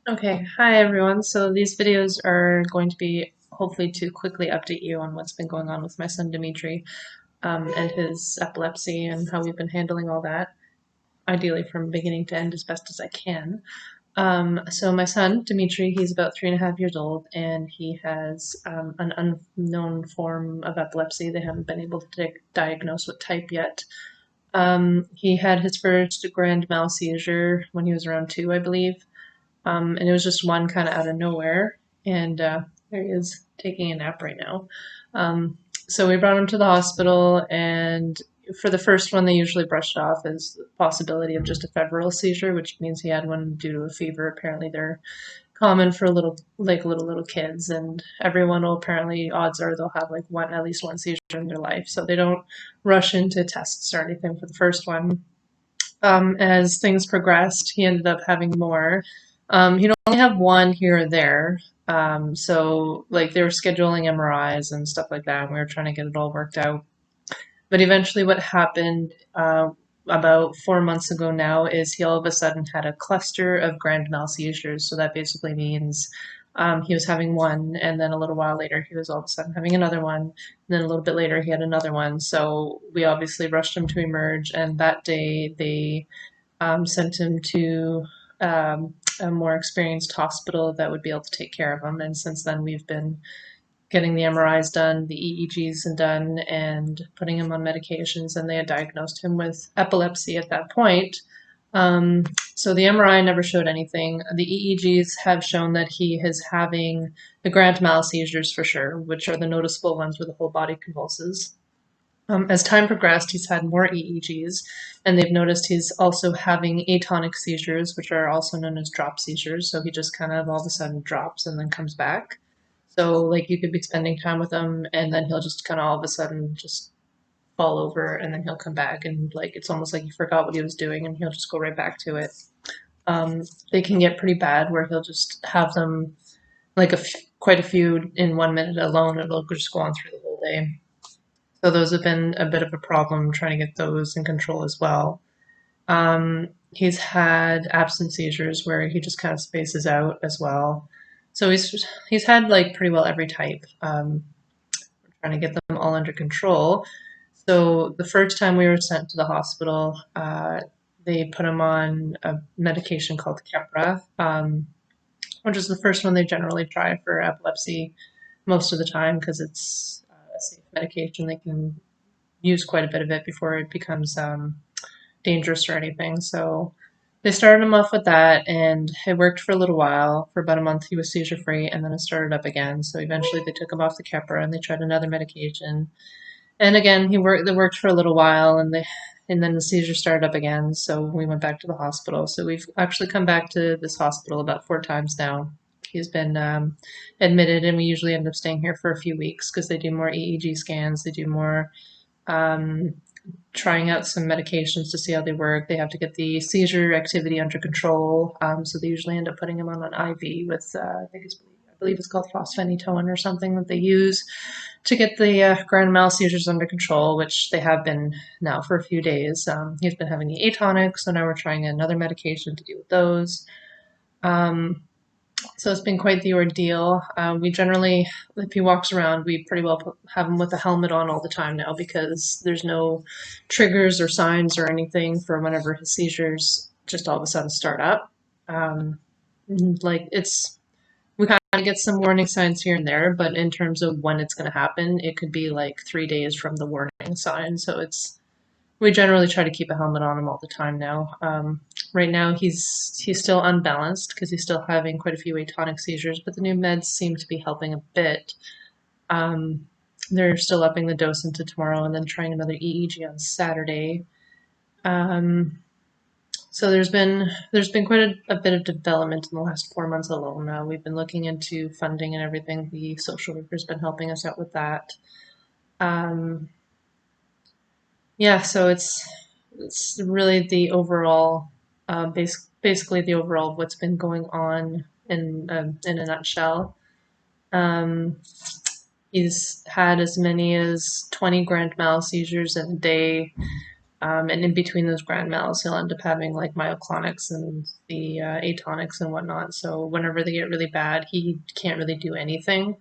Okay, hi everyone. So these videos are going to be hopefully to quickly update you on what's been going on with my son Dimitri, and his epilepsy and how we've been handling all that, ideally from beginning to end as best as I can. So my son Dimitri, he's about 3.5 years old, and he has an unknown form of epilepsy. They haven't been able to diagnose what type yet. He had his first grand mal seizure when he was around 2, I believe. And it was just one kind of out of nowhere. And there he is taking a nap right now. So we brought him to the hospital, and for the first one, they usually brushed off as the possibility of just a febrile seizure, which means he had one due to a fever. Apparently, they're common for little kids, and everyone will apparently odds are they'll have like one at least one seizure in their life. So they don't rush into tests or anything for the first one. As things progressed, he ended up having more. He'd only have one here or there. So like they were scheduling MRIs and stuff like that, and we were trying to get it all worked out. But eventually, what happened about 4 months ago now is he all of a sudden had a cluster of grand mal seizures. So that basically means he was having one, and then a little while later, he was all of a sudden having another one. And then a little bit later, he had another one. So we obviously rushed him to emerge, and that day they sent him to a more experienced hospital that would be able to take care of him. And since then, we've been getting the MRIs done, the EEGs done, and putting him on medications. And they had diagnosed him with epilepsy at that point. So the MRI never showed anything. The EEGs have shown that he is having the grand mal seizures for sure, which are the noticeable ones where the whole body convulses. As time progressed, he's had more EEGs, and they've noticed he's also having atonic seizures, which are also known as drop seizures. So he just kind of all of a sudden drops and then comes back. So, like, you could be spending time with him, and then he'll just kind of all of a sudden just fall over, and then he'll come back, and like it's almost like he forgot what he was doing, and he'll just go right back to it. They can get pretty bad where he'll just have them like quite a few in 1 minute alone. It'll just go on through the whole day. So those have been a bit of a problem trying to get those in control as well. He's had absent seizures where he just kind of spaces out as well. So he's had like pretty well every type. We're trying to get them all under control. So the first time we were sent to the hospital, they put him on a medication called Keppra, which is the first one they generally try for epilepsy most of the time because it's a safe medication. They can use quite a bit of it before it becomes dangerous or anything. So they started him off with that, and it worked for a little while. For about a month, he was seizure free, and then it started up again. So eventually, they took him off the Keppra and they tried another medication. And again, he worked. It worked for a little while, and then the seizure started up again. So we went back to the hospital. So we've actually come back to this hospital about 4 times now. He's been admitted, and we usually end up staying here for a few weeks because they do more EEG scans. They do more um, trying out some medications to see how they work. They have to get the seizure activity under control. So they usually end up putting him on an IV with, I believe it's called phosphenitoin or something that they use to get the grand mal seizures under control, which they have been now for a few days. He's been having the atonic, so now we're trying another medication to deal with those. Um, so it's been quite the ordeal. We generally, if he walks around, we pretty well have him with a helmet on all the time now because there's no triggers or signs or anything for whenever his seizures just all of a sudden start up. Um, like we kind of get some warning signs here and there, but in terms of when it's going to happen, it could be like 3 days from the warning sign. So we generally try to keep a helmet on him all the time now. Right now, he's still unbalanced because he's still having quite a few atonic seizures, but the new meds seem to be helping a bit. Um, they're still upping the dose into tomorrow and then trying another EEG on Saturday. Um, so there's been quite a bit of development in the last 4 months alone. We've been looking into funding and everything. The social worker's been helping us out with that. Um, yeah, so it's really the overall, basically the overall of what's been going on in a nutshell. Um, he's had as many as 20 grand mal seizures in a day. And in between those grand mals, he'll end up having like myoclonics and the atonics and whatnot. So whenever they get really bad, he can't really do anything.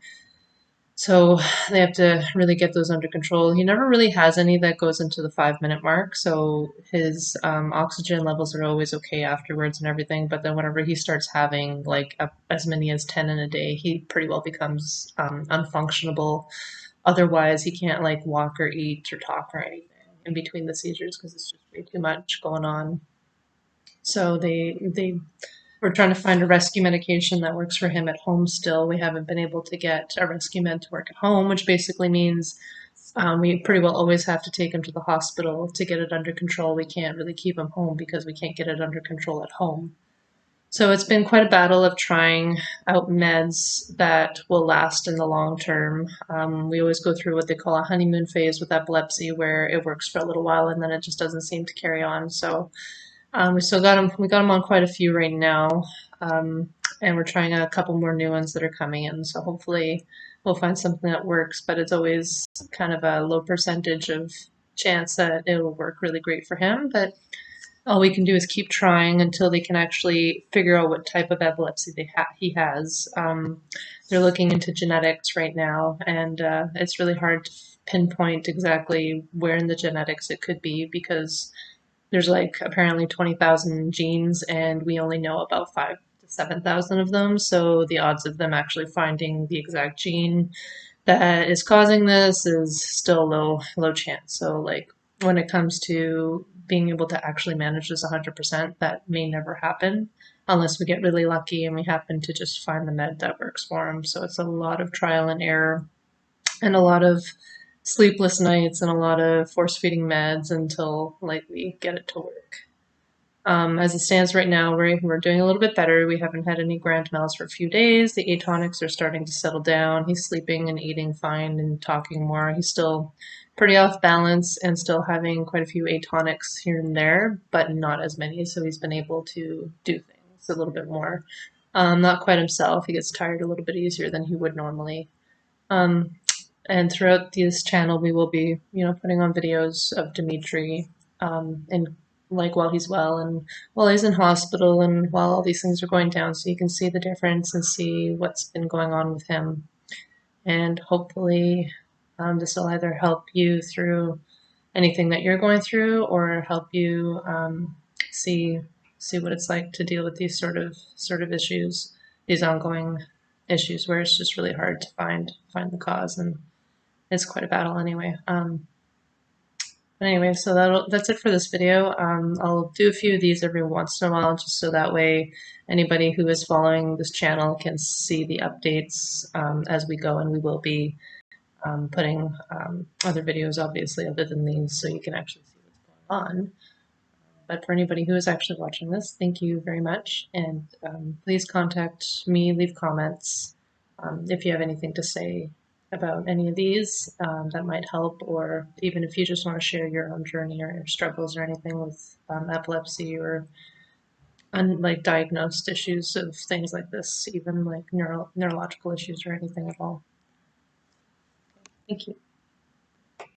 So they have to really get those under control. He never really has any that goes into the 5 minute mark. So his oxygen levels are always okay afterwards and everything. But then whenever he starts having like as many as 10 in a day, he pretty well becomes unfunctionable. Otherwise, he can't like walk or eat or talk or anything in between the seizures because it's just way too much going on. So they we're trying to find a rescue medication that works for him at home still. We haven't been able to get a rescue med to work at home, which basically means we pretty well always have to take him to the hospital to get it under control. We can't really keep him home because we can't get it under control at home. So it's been quite a battle of trying out meds that will last in the long term. We always go through what they call a honeymoon phase with epilepsy, where it works for a little while and then it just doesn't seem to carry on. So we still got them. We got them on quite a few right now, and we're trying a couple more new ones that are coming in. So hopefully we'll find something that works. But it's always kind of a low percentage of chance that it will work really great for him. But all we can do is keep trying until they can actually figure out what type of epilepsy he has. They're looking into genetics right now, and it's really hard to pinpoint exactly where in the genetics it could be because there's like apparently 20,000 genes and we only know about 5 to 7,000 of them. So the odds of them actually finding the exact gene that is causing this is still low chance. So like when it comes to being able to actually manage this 100%, that may never happen unless we get really lucky and we happen to just find the med that works for him. So it's a lot of trial and error and a lot of sleepless nights and a lot of force feeding meds until like we get it to work. As it stands right now, we're doing a little bit better. We haven't had any grand mals for a few days. The atonics are starting to settle down. He's sleeping and eating fine and talking more. He's still pretty off balance and still having quite a few atonics here and there, but not as many. So he's been able to do things a little bit more. Not quite himself. He gets tired a little bit easier than he would normally. Um, and throughout this channel, we will be, putting on videos of Dimitri, and like while he's well and while he's in hospital and while all these things are going down, so you can see the difference and see what's been going on with him. And hopefully, this will either help you through anything that you're going through or help you see what it's like to deal with these sort of issues, these ongoing issues where it's just really hard to find the cause, and it's quite a battle anyway. But anyway, so that's it for this video. I'll do a few of these every once in a while just so that way anybody who is following this channel can see the updates as we go, and we will be putting other videos obviously other than these so you can actually see what's going on. But for anybody who is actually watching this, thank you very much, and please contact me, leave comments if you have anything to say about any of these that might help, or even if you just want to share your own journey or struggles or anything with epilepsy or like diagnosed issues of things like this, even like neurological issues or anything at all. Thank you.